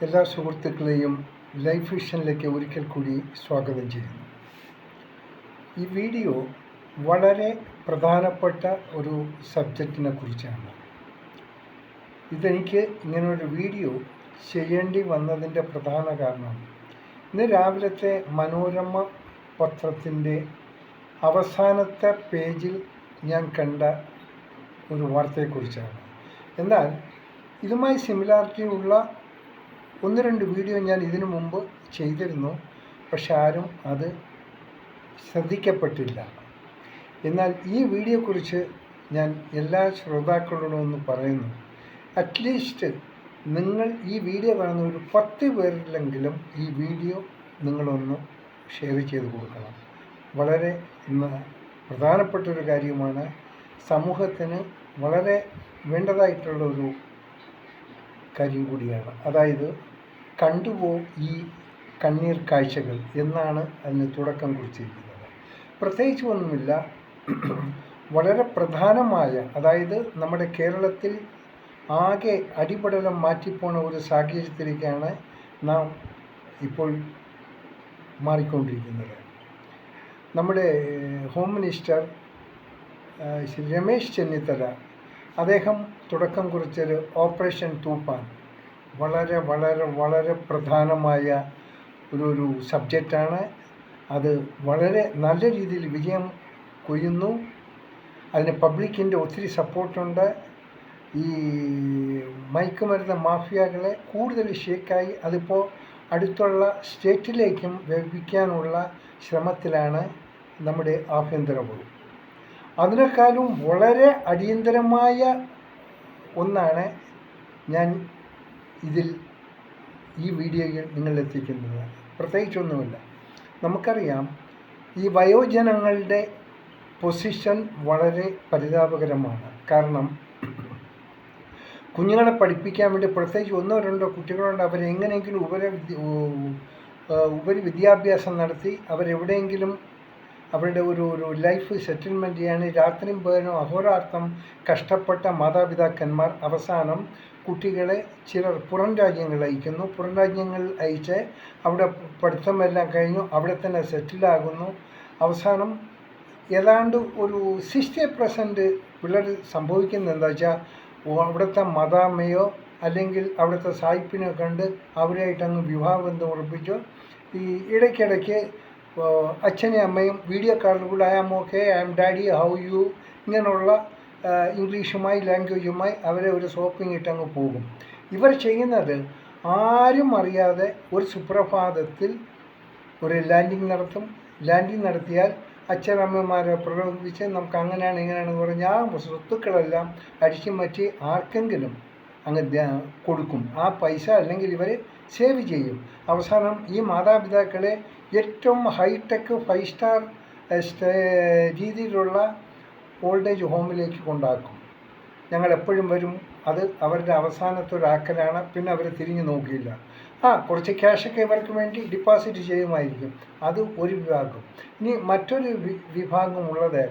എല്ലാ സുഹൃത്തുക്കളെയും ലൈഫ് വിഷനിലേക്ക് ഒരിക്കൽ കൂടി സ്വാഗതം ചെയ്യുന്നു. ഈ വീഡിയോ വളരെ പ്രധാനപ്പെട്ട ഒരു സബ്ജക്റ്റിനെ കുറിച്ചാണ്. ഇതെനിക്ക് ഇങ്ങനൊരു വീഡിയോ ചെയ്യേണ്ടി വന്നതിൻ്റെ പ്രധാന കാരണം ഇന്ന് രാവിലത്തെ മനോരമ പത്രത്തിൻ്റെ അവസാനത്തെ പേജിൽ ഞാൻ കണ്ട ഒരു വാർത്തയെക്കുറിച്ചാണ്. എന്നാൽ ഇതുമായി സിമിലാരിറ്റി ഉള്ള ഒന്ന് രണ്ട് വീഡിയോ ഞാൻ ഇതിനു മുമ്പ് ചെയ്തിരുന്നു, പക്ഷെ ആരും അത് ശ്രദ്ധിക്കപ്പെട്ടില്ല. എന്നാൽ ഈ വീഡിയോയെക്കുറിച്ച് ഞാൻ എല്ലാ ശ്രോതാക്കളോടും ഒന്ന് പറയുന്നു. അറ്റ്ലീസ്റ്റ് നിങ്ങൾ ഈ വീഡിയോ കാണുന്ന ഒരു 10 പേരിലെങ്കിലും ഈ വീഡിയോ നിങ്ങളൊന്ന് ഷെയർ ചെയ്ത് കൊടുക്കണം. വളരെ പ്രധാനപ്പെട്ടൊരു കാര്യമാണ്. സമൂഹത്തിന് വളരെ വേണ്ടതായിട്ടുള്ള ഒരു കാര്യം കൂടിയാണ്. അതായത് കണ്ടുപോ ഈ കണ്ണീർ കാഴ്ചകൾ എന്നാണ് അതിന് തുടക്കം കുറിച്ചിരിക്കുന്നത്. പ്രത്യേകിച്ച് ഒന്നുമില്ല, വളരെ പ്രധാനമായ, അതായത് നമ്മുടെ കേരളത്തിൽ ആകെ അടിപടലം മാറ്റിപ്പോണ ഒരു സാഹചര്യത്തിലേക്കാണ് നാം ഇപ്പോൾ മാറിക്കൊണ്ടിരിക്കുന്നത്. നമ്മുടെ ഹോം മിനിസ്റ്റർ ശ്രീ രമേശ് ചെന്നിത്തല, അദ്ദേഹം തുടക്കം കുറിച്ചൊരു ഓപ്പറേഷൻ തൂഫാൻ വളരെ വളരെ വളരെ പ്രധാനമായ ഒരു സബ്ജക്റ്റാണ്. അത് വളരെ നല്ല രീതിയിൽ വിജയം കൊയ്യുന്നു. അതിന് പബ്ലിക്കിൻ്റെ ഒത്തിരി സപ്പോർട്ടുണ്ട്. ഈ മയക്കുമരുന്ന് മാഫിയകളെ കൂടുതൽ ഷേക്കായി അതിപ്പോൾ അടുത്തുള്ള സ്റ്റേറ്റിലേക്കും വ്യാപിക്കാനുള്ള ശ്രമത്തിലാണ് നമ്മുടെ ആഭ്യന്തര വകുപ്പ്. അതിനേക്കാളും വളരെ അടിയന്തരമായ ഒന്നാണ് ഞാൻ ഈ വീഡിയോയിൽ നിങ്ങളെത്തിക്കുന്നത്. പ്രത്യേകിച്ചൊന്നുമില്ല, നമുക്കറിയാം ഈ വയോജനങ്ങളുടെ പൊസിഷൻ വളരെ പരിതാപകരമാണ്. കാരണം കുഞ്ഞുങ്ങളെ പഠിപ്പിക്കാൻ വേണ്ടി പ്രത്യേകിച്ച് 1-2 കുട്ടികളുണ്ട്. അവരെങ്ങനെയെങ്കിലും ഉപരിവിദ്യാഭ്യാസം നടത്തി അവരെവിടെയെങ്കിലും അവരുടെ ഒരു ലൈഫ് സെറ്റിൽമെൻറ്റ് ചെയ്യാൻ രാത്രിയും പകലും അഹോരാത്രം കഷ്ടപ്പെട്ട മാതാപിതാക്കന്മാർ അവസാനം കുട്ടികളെ ചിലർ പുറം രാജ്യങ്ങളിൽ അയക്കുന്നു. പുറം രാജ്യങ്ങളിൽ അയച്ച് അവിടെ പഠിത്തമെല്ലാം കഴിഞ്ഞു അവിടെ തന്നെ സെറ്റിലാകുന്നു. അവസാനം ഏതാണ്ട് ഒരു 60% പിള്ളേർ സംഭവിക്കുന്നത് എന്താ വെച്ചാൽ അവിടുത്തെ മദാമയോ അല്ലെങ്കിൽ അവിടുത്തെ സായിപ്പിനെ കണ്ട് അവരായിട്ടങ്ങ് വിവാഹബന്ധം ഉറപ്പിച്ചു. ഈ ഇടയ്ക്കിടയ്ക്ക് അച്ഛനെയും അമ്മയും വീഡിയോ കോളിലൂടെ I am okay, I am daddy, how you, ഇങ്ങനെയുള്ള ഇംഗ്ലീഷുമായി ലാംഗ്വേജുമായി അവരെ ഒരു ഷോപ്പിംഗ് ഇട്ടങ്ങ് പോകും. ഇവർ ചെയ്യുന്നത് ആരും അറിയാതെ ഒരു സുപ്രഭാതത്തിൽ ഒരു ലാൻഡിങ് നടത്തും. ലാൻഡിങ് നടത്തിയാൽ അച്ഛനമ്മമാരെ പ്രലോഭിപ്പിച്ച് നമുക്ക് അങ്ങനെയാണ് ഇങ്ങനെയാണെന്ന് പറഞ്ഞ് ആ സ്വത്തുക്കളെല്ലാം അടിച്ചു മാറ്റി ആർക്കെങ്കിലും അങ്ങ് കൊടുക്കും. ആ പൈസ അല്ലെങ്കിൽ ഇവർ സേവ് ചെയ്യും. അവസാനം ഈ മാതാപിതാക്കളെ ഏറ്റവും ഹൈടെക് 5 സ്റ്റാർ രീതിയിലുള്ള ഓൾഡ് ഏജ് ഹോമിലേക്ക് കൊണ്ടാക്കും. ഞങ്ങൾ എപ്പോഴും വരും. അത് അവരുടെ അവസാനത്തെ ഒരാക്കലാണ്. പിന്നെ അവർ തിരിഞ്ഞു നോക്കിയില്ല. കുറച്ച് ക്യാഷൊക്കെ ഇവർക്ക് വേണ്ടി ഡിപ്പോസിറ്റ് ചെയ്യുമായിരിക്കും. അത് ഒരു വിഭാഗം. ഇനി മറ്റൊരു വിഭാഗമുള്ളത്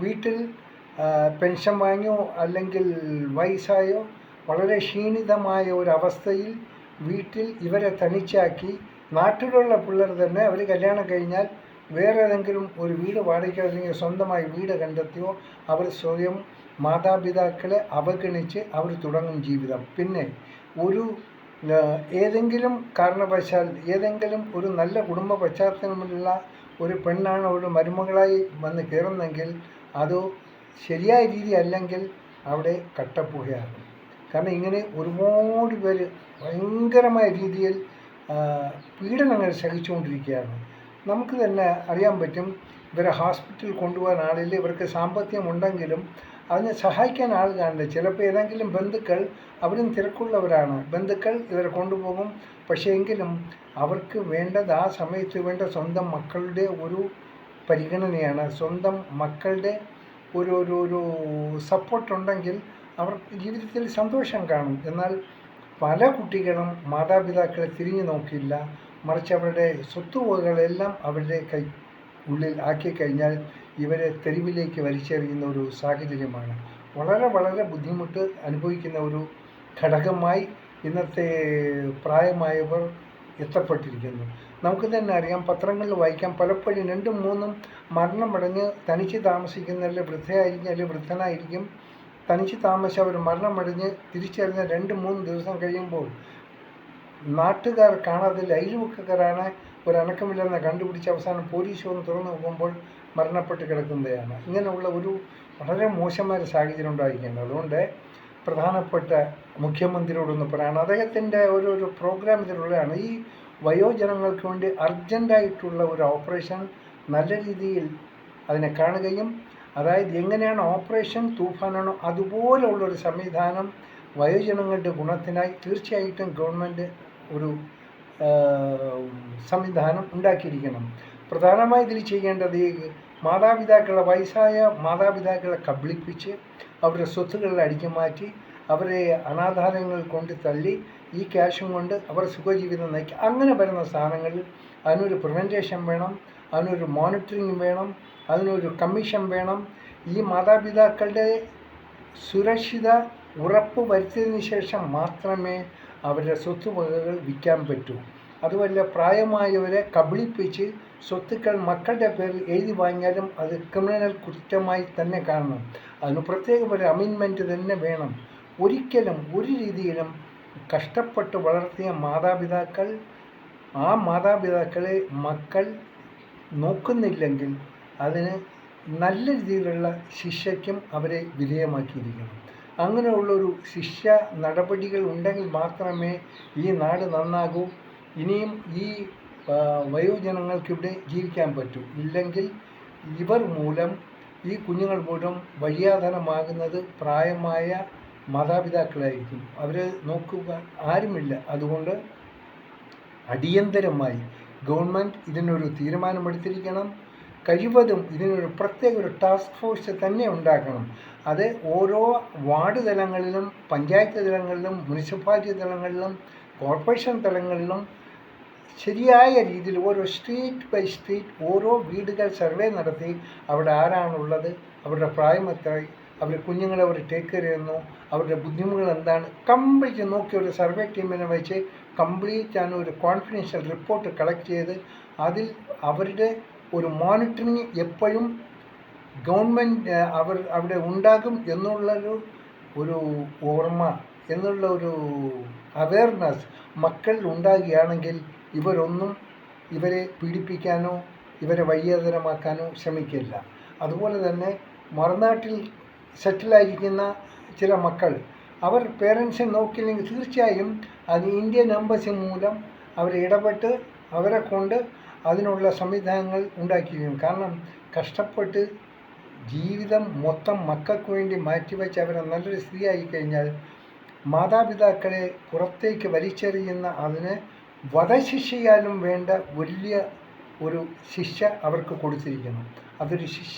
വീട്ടിൽ പെൻഷൻ വാങ്ങിയോ അല്ലെങ്കിൽ വയസ്സായോ വളരെ ക്ഷീണിതമായ ഒരവസ്ഥയിൽ വീട്ടിൽ ഇവരെ തനിച്ചാക്കി നാട്ടിലുള്ള പിള്ളേർ തന്നെ അവർ കല്യാണം കഴിഞ്ഞാൽ വേറെ ഏതെങ്കിലും ഒരു വീട് വാടകയ്ക്കോ അല്ലെങ്കിൽ സ്വന്തമായി വീട് കണ്ടെത്തിയോ അവർ സ്വയം മാതാപിതാക്കളെ അവഗണിച്ച് അവർ തുടങ്ങും ജീവിതം. പിന്നെ ഏതെങ്കിലും കാരണവശാൽ ഏതെങ്കിലും ഒരു നല്ല കുടുംബ പശ്ചാത്തലമുള്ള ഒരു പെണ്ണാണ് ഒരു മരുമകളായി വന്ന് കയറുന്നെങ്കിൽ അത് ശരിയായ രീതി അല്ലെങ്കിൽ അവിടെ കട്ടപ്പുകയാകും. കാരണം ഇങ്ങനെ ഒരുപാട് പേര് ഭയങ്കരമായ രീതിയിൽ പീഡനങ്ങൾ സഹിച്ചുകൊണ്ടിരിക്കുകയാണ്. നമുക്ക് തന്നെ അറിയാൻ പറ്റും. ഇവരെ ഹോസ്പിറ്റലിൽ കൊണ്ടുപോകാൻ ആളില്ല. ഇവർക്ക് സാമ്പത്തികമുണ്ടെങ്കിലും അതിനെ സഹായിക്കാൻ ആൾ കാണില്ല. ചിലപ്പോൾ ഏതെങ്കിലും ബന്ധുക്കൾ, അവരും തിരക്കുള്ളവരാണ്, ബന്ധുക്കൾ ഇവരെ കൊണ്ടുപോകും. പക്ഷേ എങ്കിലും അവർക്ക് വേണ്ടത് ആ സമയത്ത് വേണ്ട സ്വന്തം മക്കളുടെ ഒരു പരിഗണനയാണ്. സ്വന്തം മക്കളുടെ ഒരു സപ്പോർട്ടുണ്ടെങ്കിൽ അവർ ജീവിതത്തിൽ സന്തോഷം കാണും. എന്നാൽ പല കുട്ടികളും മാതാപിതാക്കളെ തിരിഞ്ഞു നോക്കില്ല. മറിച്ച് അവരുടെ സ്വത്തുവകകളെല്ലാം അവരുടെ ഉള്ളിൽ ആക്കിക്കഴിഞ്ഞാൽ ഇവരെ തെരുവിലേക്ക് വലിച്ചെറിയുന്ന ഒരു സാഹചര്യമാണ്. വളരെ വളരെ ബുദ്ധിമുട്ട് അനുഭവിക്കുന്ന ഒരു ഘടകമായി ഇന്നത്തെ പ്രായമായവർ എത്തപ്പെട്ടിരിക്കുന്നു. നമുക്ക് തന്നെ അറിയാം, പത്രങ്ങളിൽ വായിക്കാം, പലപ്പോഴും 2ഉം 3ഉം മരണമടഞ്ഞ് തനിച്ച് താമസിക്കുന്നതിൽ വൃദ്ധയായിരിക്കും അല്ലെങ്കിൽ വൃദ്ധനായിരിക്കും. തനിച്ച് താമസിച്ച് അവർ മരണമടഞ്ഞ് തിരിച്ചറിഞ്ഞ 2-3 ദിവസം കഴിയുമ്പോൾ നാട്ടുകാർ കാണാതെ അയൽവക്കക്കാരാണ് ഒരനക്കമില്ലെന്ന് കണ്ടുപിടിച്ച് അവസാനം പോലീസ് വന്ന് തുറന്നു നോക്കുമ്പോൾ മരണപ്പെട്ട് കിടക്കുന്നതാണ്. ഇങ്ങനെയുള്ള ഒരു വളരെ മോശമായ സാഹചര്യം ഉണ്ടായിരിക്കുകയാണ്. അതുകൊണ്ട് പ്രധാനപ്പെട്ട മുഖ്യമന്ത്രിയോടൊന്ന് പറയണം, അദ്ദേഹത്തിൻ്റെ ഒരു പ്രോഗ്രാം ഇതിലുള്ളതാണ്. ഈ വയോജനങ്ങൾക്ക് വേണ്ടി അർജൻറ്റായിട്ടുള്ള ഒരു ഓപ്പറേഷൻ നല്ല രീതിയിൽ അതിനെ കാണുകയും, അതായത് എങ്ങനെയാണ് ഓപ്പറേഷൻ തൂഫാനാണോ അതുപോലെയുള്ളൊരു സംവിധാനം വയോജനങ്ങളുടെ ഗുണത്തിനായി തീർച്ചയായിട്ടും ഗവൺമെൻറ് ഒരു സംവിധാനം ഉണ്ടാക്കിയിരിക്കണം. പ്രധാനമായി ഇതിൽ ചെയ്യേണ്ടത് മാതാപിതാക്കളെ, വയസ്സായ മാതാപിതാക്കളെ കബളിപ്പിച്ച് അവരുടെ സ്വത്തുക്കളിൽ അടിച്ചു മാറ്റി അവരെ അനാഥാലയങ്ങളിൽ കൊണ്ട് തള്ളി ഈ ക്യാഷും കൊണ്ട് അവർ സുഖജീവിതം നയിക്കുക. അങ്ങനെ വരുന്ന സാധനങ്ങളിൽ അതിനൊരു പ്രിവെൻറ്റേഷൻ വേണം, അതിനൊരു മോണിറ്ററിങ് വേണം, അതിനൊരു കമ്മീഷൻ വേണം. ഈ മാതാപിതാക്കളുടെ സുരക്ഷിത ഉറപ്പ് വരുത്തിയതിന് ശേഷം മാത്രമേ അവരുടെ സ്വത്തുവകകൾ വിൽക്കാൻ പറ്റൂ. അതുമല്ല, പ്രായമായവരെ കബളിപ്പിച്ച് സ്വത്തുക്കൾ മക്കളുടെ പേരിൽ എഴുതി വാങ്ങിയാലും അത് ക്രിമിനൽ കുറ്റമായി തന്നെ കാണണം. അതിന് പ്രത്യേകം ഒരു അമെൻമെൻറ്റ് തന്നെ വേണം. ഒരിക്കലും ഒരു രീതിയിലും കഷ്ടപ്പെട്ട് വളർത്തിയ മാതാപിതാക്കൾ, ആ മാതാപിതാക്കളെ മക്കൾ നോക്കുന്നില്ലെങ്കിൽ അതിന് നല്ല രീതിയിലുള്ള ശിക്ഷയ്ക്കും അവരെ വിധേയമാക്കിയിരിക്കണം. അങ്ങനെയുള്ളൊരു ശിക്ഷ നടപടികൾ ഉണ്ടെങ്കിൽ മാത്രമേ ഈ നാട് നന്നാകൂ. ഇനിയും ഈ വയോജനങ്ങൾക്കിവിടെ ജീവിക്കാൻ പറ്റൂ. ഇല്ലെങ്കിൽ ഇവർ മൂലം, ഈ കുഞ്ഞുങ്ങൾ മൂലം വഴിയാധാരമാകുന്നത് പ്രായമായ മാതാപിതാക്കളായിരിക്കും. അവരെ നോക്കുക ആരുമില്ല. അതുകൊണ്ട് അടിയന്തരമായി ഗവൺമെൻറ് ഇതിനൊരു തീരുമാനമെടുത്തിരിക്കണം. കഴിവതും ഇതിനൊരു പ്രത്യേക ഒരു ടാസ്ക് ഫോഴ്സ് തന്നെ ഉണ്ടാക്കണം. അത് ഓരോ വാർഡ് തലങ്ങളിലും, പഞ്ചായത്ത് തലങ്ങളിലും, മുനിസിപ്പാലിറ്റി തലങ്ങളിലും, കോർപ്പറേഷൻ തലങ്ങളിലും ശരിയായ രീതിയിൽ ഓരോ സ്ട്രീറ്റ് ബൈ സ്ട്രീറ്റ് ഓരോ വീടുകൾ സർവേ നടത്തി അവിടെ ആരാണുള്ളത്, അവരുടെ പ്രായം എത്രയായി, അവരുടെ കുഞ്ഞുങ്ങളെ അവർ ടേക്ക് കെയർ ചെയ്യുന്നു, അവരുടെ ബുദ്ധിമുട്ടുകൾ എന്താണ്, കംപ്ലീറ്റ് നോക്കി ഒരു സർവേ ടീമിനെ വെച്ച് കംപ്ലീറ്റ് ആണ് ഒരു കോൺഫിഡൻഷ്യൽ റിപ്പോർട്ട് കളക്ട് ചെയ്ത് അതിൽ അവരുടെ ഒരു മോണിറ്ററിങ് എപ്പോഴും ഗവൺമെൻറ് അവിടെ ഉണ്ടാകും എന്നുള്ളൊരു ഓർമ്മ, എന്നുള്ള ഒരു അവയർനെസ് മക്കളിൽ ഉണ്ടാകുകയാണെങ്കിൽ ഇവരെ പീഡിപ്പിക്കാനോ ഇവരെ വഴിയാധാരമാക്കാനോ ശ്രമിക്കില്ല. അതുപോലെ തന്നെ മറുനാട്ടിൽ സെറ്റിലായിരിക്കുന്ന ചില മക്കൾ അവർ പേരൻസിനെ നോക്കിയില്ലെങ്കിൽ തീർച്ചയായും അത് ഇന്ത്യൻ എംബസി മൂലം അവർ ഇടപെട്ട് അവരെ കൊണ്ട് അതിനുള്ള സംവിധാനങ്ങൾ ഉണ്ടാക്കിയിരിക്കും. കാരണം കഷ്ടപ്പെട്ട് ജീവിതം മൊത്തം മക്കൾക്ക് വേണ്ടി മാറ്റിവെച്ച് അവരെ നല്ലൊരു സ്ഥിതിയായി കഴിഞ്ഞാൽ മാതാപിതാക്കളെ പുറത്തേക്ക് വലിച്ചെറിയുന്ന അതിന് വധശിക്ഷയാലും വേണ്ട വലിയ ഒരു ശിക്ഷ അവർക്ക് കൊടുത്തിരിക്കണം. അതൊരു ശിക്ഷ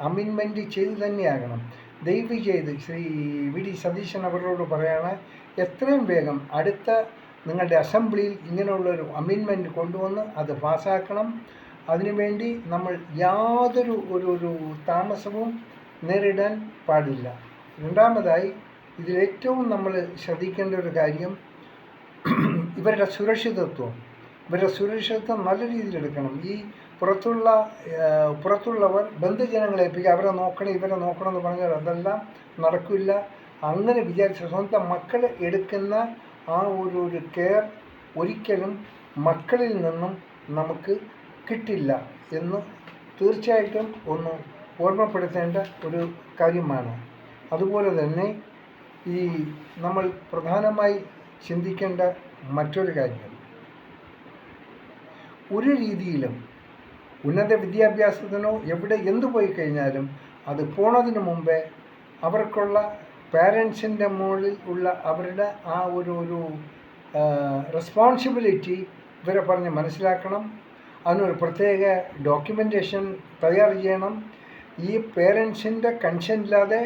അമെൻമെൻറ്റ് ചെയ്ത് തന്നെയാകണം. ദയവ് ചെയ്ത് ശ്രീ വി.ഡി. സതീശൻ അവരോട് പറയാണ്, എത്രയും വേഗം അടുത്ത നിങ്ങളുടെ അസംബ്ലിയിൽ ഇങ്ങനെയുള്ളൊരു അമെൻമെൻറ്റ് കൊണ്ടുവന്ന് അത് പാസ്സാക്കണം. അതിനുവേണ്ടി നമ്മൾ യാതൊരു ഒരു താമസവും നേരിടാൻ പാടില്ല. രണ്ടാമതായി ഇതിലേറ്റവും നമ്മൾ ശ്രദ്ധിക്കേണ്ട ഒരു കാര്യം ഇവരുടെ സുരക്ഷിതത്വം നല്ല രീതിയിൽ എടുക്കണം. ഈ പുറത്തുള്ളവർ ബന്ധുജനങ്ങളെ ഏൽപ്പിക്കുക, അവരെ നോക്കണം ഇവരെ നോക്കണം എന്ന് പറഞ്ഞാൽ അതെല്ലാം നടക്കില്ല. അങ്ങനെ വിചാരിച്ച സ്വന്തം മക്കൾ എടുക്കുന്ന ആ ഒരു കെയർ ഒരിക്കലും മക്കളിൽ നിന്നും നമുക്ക് കിട്ടില്ല എന്ന് തീർച്ചയായിട്ടും ഒന്ന് ഓർമ്മപ്പെടുത്തേണ്ട ഒരു കാര്യമാണ്. അതുപോലെ തന്നെ ഈ നമ്മൾ പ്രധാനമായി ചിന്തിക്കേണ്ട മറ്റൊരു കാര്യം, ഒരു രീതിയിലും ഉന്നത വിദ്യാഭ്യാസത്തിനോ എന്തു പോയി കഴിഞ്ഞാലും അത് പോണതിന് മുമ്പേ അവർക്കുള്ള പാരൻസിൻ്റെ മുകളിൽ ഉള്ള അവരുടെ ആ ഒരു റെസ്പോൺസിബിലിറ്റി ഇവരെ പറഞ്ഞ് മനസ്സിലാക്കണം. അതിനൊരു പ്രത്യേക ഡോക്യുമെൻറ്റേഷൻ തയ്യാർ ചെയ്യണം. ഈ പേരൻസിൻ്റെ കൺസെൻറ്റില്ലാതെ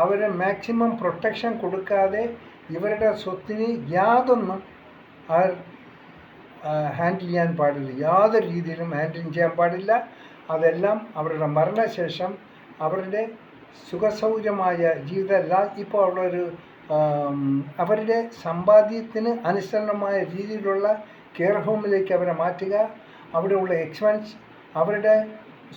അവരെ മാക്സിമം പ്രൊട്ടക്ഷൻ കൊടുക്കാതെ ഇവരുടെ സ്വത്തിന് യാതൊന്നും ഹാൻഡിൽ ചെയ്യാൻ പാടില്ല, യാതൊരു രീതിയിലും ഹാൻഡിൽ ചെയ്യാൻ പാടില്ല. അതെല്ലാം അവരുടെ മരണശേഷം അവരുടെ സുഖസൗകര്യമായ ജീവിതമല്ല. ഇപ്പോൾ ഉള്ളൊരു അവരുടെ സമ്പാദ്യത്തിന് അനുസരണമായ രീതിയിലുള്ള കെയർ ഹോമിലേക്ക് അവരെ മാറ്റുക. അവിടെയുള്ള എക്സ്പെൻസ് അവരുടെ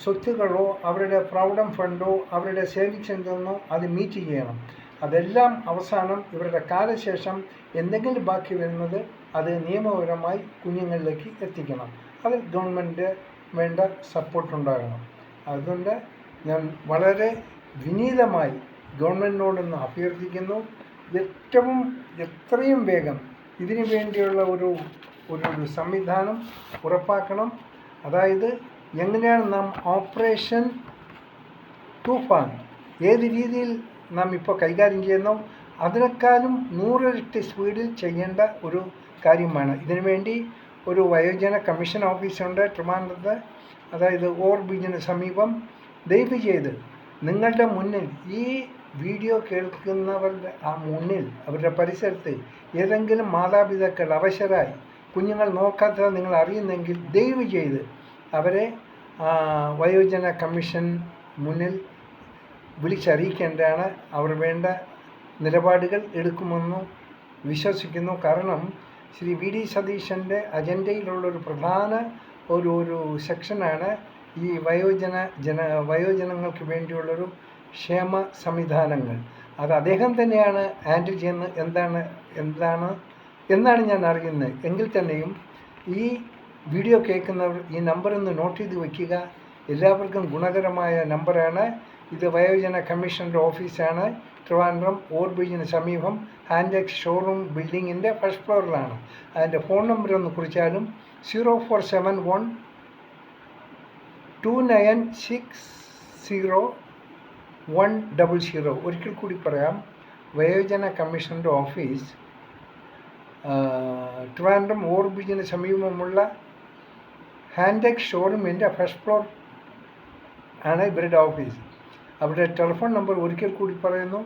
സ്വത്തുകളോ അവരുടെ പ്രൊവിഡൻറ്റ് ഫണ്ടോ അവരുടെ സേവിങ്സിൽ നിന്നോ അത് മീറ്റ് ചെയ്യണം. അതെല്ലാം അവസാനം ഇവരുടെ കാലശേഷം എന്തെങ്കിലും ബാക്കി വരുന്നത് അത് നിയമപരമായി കുഞ്ഞുങ്ങളിലേക്ക് എത്തിക്കണം. അത് ഗവൺമെൻറ് വേണ്ട സപ്പോർട്ടുണ്ടാകണം. അതുകൊണ്ട് ഞാൻ വളരെ വിനീതമായി ഗവൺമെൻറ്റിനോടൊന്ന് അഭ്യർത്ഥിക്കുന്നു, എത്രയും വേഗം ഇതിനു വേണ്ടിയുള്ള ഒരു സംവിധാനം ഉറപ്പാക്കണം. അതായത് എങ്ങനെയാണ് നാം ഓപ്പറേഷൻ തൂഫാൻ ഏത് രീതിയിൽ നാം ഇപ്പോൾ കൈകാര്യം ചെയ്യുന്നു അതിനേക്കാളും 100 ഇരട്ടി സ്പീഡിൽ ചെയ്യേണ്ട ഒരു കാര്യമാണ്. ഇതിനുവേണ്ടി ഒരു വയോജന കമ്മീഷൻ ഓഫീസുണ്ട് ട്രിവാൻഡ്രത്ത്, അതായത് ഓവർ ബ്രിഡ്ജിന് സമീപം. ദയവ് ചെയ്ത് നിങ്ങളുടെ മുന്നിൽ ഈ വീഡിയോ കേൾക്കുന്നവരുടെ മുന്നിൽ അവരുടെ പരിസരത്ത് ഏതെങ്കിലും മാതാപിതാക്കൾ അവശരായി കുഞ്ഞുങ്ങൾ നോക്കാത്തത് നിങ്ങൾ അറിയുന്നെങ്കിൽ ദയവ് ചെയ്ത് അവരെ വയോജന കമ്മീഷൻ മുന്നിൽ വിളിച്ചറിയിക്കേണ്ടതാണ്. അവർ വേണ്ട നിലപാടുകൾ എടുക്കുമെന്ന് വിശ്വസിക്കുന്നു. കാരണം ശ്രീ വി ഡി സതീശൻ്റെ അജണ്ടയിലുള്ളൊരു പ്രധാന ഒരു സെക്ഷനാണ് ഈ വയോജനങ്ങൾക്ക് വേണ്ടിയുള്ളൊരു ക്ഷേമ സംവിധാനങ്ങൾ. അത് അദ്ദേഹം തന്നെയാണ് ഹാൻഡിൽ ചെയ്യുന്നത് എന്നാണ് ഞാൻ അറിയുന്നത്. എങ്കിൽ തന്നെയും ഈ വീഡിയോ കേൾക്കുന്നവർ ഈ നമ്പറൊന്ന് നോട്ട് ചെയ്ത് വയ്ക്കുക. എല്ലാവർക്കും ഗുണകരമായ നമ്പറാണ് ഇത്. വയോജന കമ്മീഷൻ്റെ ഓഫീസാണ്, ട്രിവാൻഡ്രം ഓവർ ബ്രിഡ്ജിന് സമീപം ഹാൻഡെക്സ് ഷോറൂം ബിൽഡിങ്ങിൻ്റെ ഫസ്റ്റ് ഫ്ലോറിലാണ്. അതിൻ്റെ ഫോൺ നമ്പർ ഒന്ന് കുറിച്ചാലും 04712960 ഒരിക്കൽ കൂടി പറയാം. വയോജന കമ്മീഷൻ്റെ ഓഫീസ് ട്രിവാൻഡ്രം ഓവർ ബ്രിഡ്ജിന് സമീപമുള്ള ഹാൻഡെക്സ് ഷോറൂമിൻ്റെ ഫസ്റ്റ് ഫ്ലോർ ആണ് ഇവരുടെ ഓഫീസ്. അവരുടെ ടെലിഫോൺ നമ്പർ ഒരിക്കൽ കൂടി പറയുന്നു,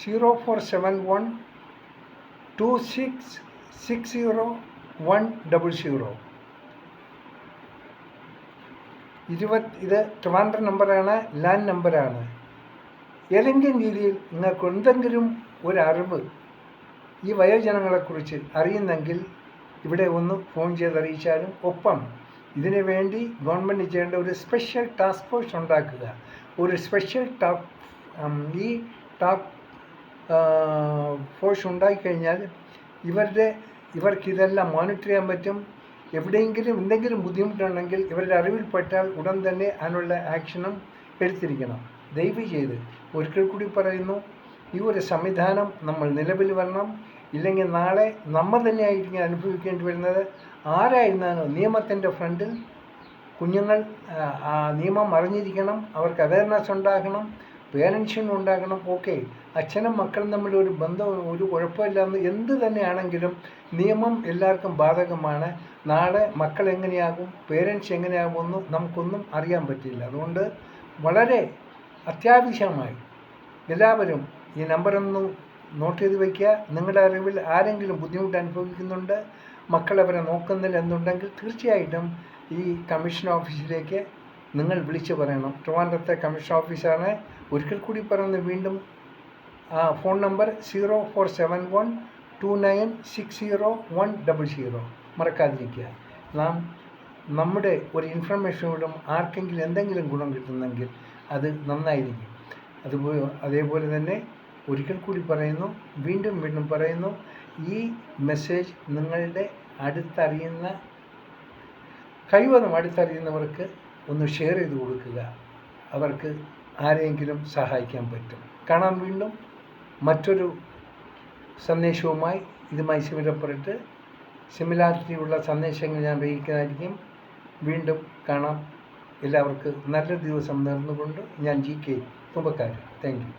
04712660 ഇത് ട്രിവാൻഡ്രം നമ്പറാണ്, ലാൻഡ് നമ്പറാണ്. ഏതെങ്കിലും രീതിയിൽ നിങ്ങൾക്ക് എന്തെങ്കിലും ഒരു അറിവ് ഈ വയോജനങ്ങളെക്കുറിച്ച് അറിയുന്നെങ്കിൽ ഇവിടെ ഒന്ന് ഫോൺ ചെയ്ത് അറിയിച്ചാലും, ഒപ്പം ഇതിനു വേണ്ടി ഗവൺമെൻറ് ചെയ്യേണ്ട ഒരു സ്പെഷ്യൽ ടാസ്ക് ഫോഴ്സ് ഉണ്ടാക്കുക. ഒരു സ്പെഷ്യൽ ഫോഴ്സ് ഉണ്ടായിക്കഴിഞ്ഞാൽ ഇവർക്കിതെല്ലാം മോണിറ്റർ ചെയ്യാൻ പറ്റും. എവിടെയെങ്കിലും എന്തെങ്കിലും ബുദ്ധിമുട്ടുണ്ടെങ്കിൽ ഇവരുടെ അറിവിൽപ്പെട്ടാൽ ഉടൻ തന്നെ അതിനുള്ള ആക്ഷനും എടുത്തിരിക്കണം. ദയവ് ചെയ്ത് ഒരിക്കൽ കൂടി പറയുന്നു, ഈ ഒരു സംവിധാനം നമ്മൾ നിലവിൽ വരണം. ഇല്ലെങ്കിൽ നാളെ നമ്മൾ തന്നെയായിരിക്കും അനുഭവിക്കേണ്ടി വരുന്നത്. ആരായിരുന്നാലും നിയമത്തിൻ്റെ ഫ്രണ്ടിൽ കുഞ്ഞുങ്ങൾ നിയമം അറിഞ്ഞിരിക്കണം, അവർക്ക് അവയർനെസ് ഉണ്ടാകണം, പേരൻസിനും ഉണ്ടാകണം. ഓക്കെ, അച്ഛനും മക്കളും തമ്മിൽ ഒരു ബന്ധം ഒരു കുഴപ്പമില്ലാന്ന് എന്ത് തന്നെയാണെങ്കിലും നിയമം എല്ലാവർക്കും ബാധകമാണ്. നാളെ മക്കൾ എങ്ങനെയാകും, പേരൻസ് എങ്ങനെയാകുമെന്ന് നമുക്കൊന്നും അറിയാൻ പറ്റില്ല. അതുകൊണ്ട് വളരെ അത്യാവശ്യമായി എല്ലാവരും ഈ നമ്പറൊന്ന് നോട്ട് ചെയ്ത് വയ്ക്കുക. നിങ്ങളുടെ അറിവിൽ ആരെങ്കിലും ബുദ്ധിമുട്ട് അനുഭവിക്കുന്നുണ്ട്, മക്കൾ അവരെ നോക്കുന്നില്ല എന്നുണ്ടെങ്കിൽ തീർച്ചയായിട്ടും ഈ കമ്മീഷൻ ഓഫീസിലേക്ക് നിങ്ങൾ വിളിച്ചു പറയണം. ട്രിവാൻഡ്രത്തെ കമ്മീഷൻ ഓഫീസാണ്. ഒരിക്കൽ കൂടി പറയുന്നത് വീണ്ടും ഫോൺ നമ്പർ 04712960 മറക്കാതിരിക്കുക. നമ്മുടെ ഒരു ഇൻഫർമേഷനോടും ആർക്കെങ്കിലും എന്തെങ്കിലും ഗുണം കിട്ടുന്നെങ്കിൽ അത് നന്നായിരിക്കും. അതേപോലെ തന്നെ ഒരിക്കൽ കൂടി പറയുന്നു, വീണ്ടും പറയുന്നു, ഈ മെസ്സേജ് നിങ്ങളുടെ കഴിവതും അടുത്തറിയുന്നവർക്ക് ഒന്ന് ഷെയർ ചെയ്ത് കൊടുക്കുക. അവർക്ക് ആരെയെങ്കിലും സഹായിക്കാൻ പറ്റും. കാണാം വീണ്ടും മറ്റൊരു സന്ദേശവുമായി. ഇതുമായി സിമിലപ്പെട്ട് സിമിലാരിറ്റിയുള്ള സന്ദേശങ്ങൾ ഞാൻ അറിയിക്കുന്നതായിരിക്കും. വീണ്ടും കാണാം. എല്ലാവർക്കും നല്ല ദിവസം നേർന്നുകൊണ്ട് ഞാൻ GK തുമ്പക്കാരൻ. Thank you.